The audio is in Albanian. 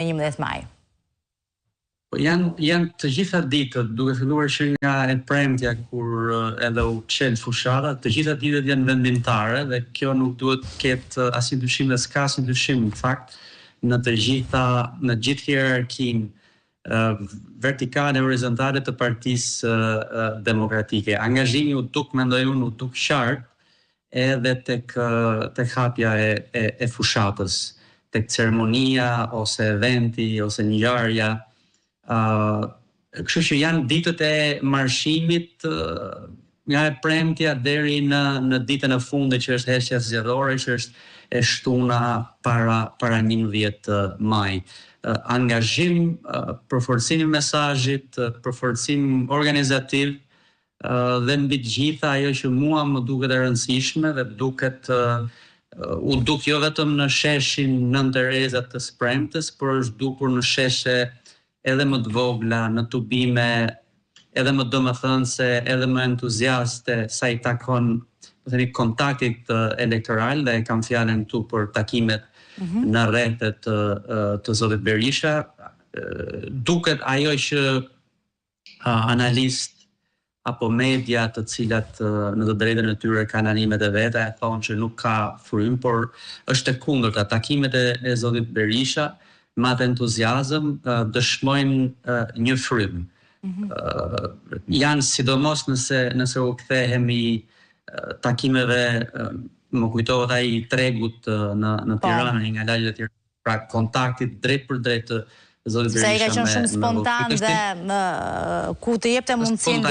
11 maj. Janë të gjitha ditët, duke filluar që nga e premtja kur edhe u çel fushata, të gjitha ditët janë vendimtare dhe kjo nuk duhet të ketë asnjë dyshim dhe s'ka asnjë dyshim në fakt në gjithë hierarkinë vertikale horizontale të Partisë Demokratike. Angazhimi u duk, mendoj unë, u duk qartë edhe tek hapja e fushatës, tek ceremonia ose eventi ose ngjarja. Kështu që janë ditët e marshimit nga e premtja deri në ditën e fundit që është heshtja zgjedhore, që është e shtuna para 11 maj. Angazhim, përforcim i mesazhit, përforcim organizativ dhe mbi të gjitha ajo që mua më duket e rëndësishme dhe u duk jo vetëm në sheshin Nën Tereza të Spremtës, por është dukur në sheshe edhe më të vogla, në tubime edhe më domethënëse, edhe më entuziaste sa i takon kontaktit elektoral, dhe kam fjalën këtu për takimet në rrethet të zotit Berisha. Duket ajo që analist apo media të cilat në të drejtën e tyre kanë animet e veta e thonë që nuk ka frym, por është e kundërta. Takimet e zotit Berisha me atë entuziazëm dëshmojnë një frym. Janë sidomos nëse u kthehemi takimeve, më kujtohet ai tregut në Tiranë, nga lagjet e Tiranës, pra kontaktit drejt për drejt të zotit Berisha. Se ai ka qenë shumë spontan dhe ku të jepte mundësinë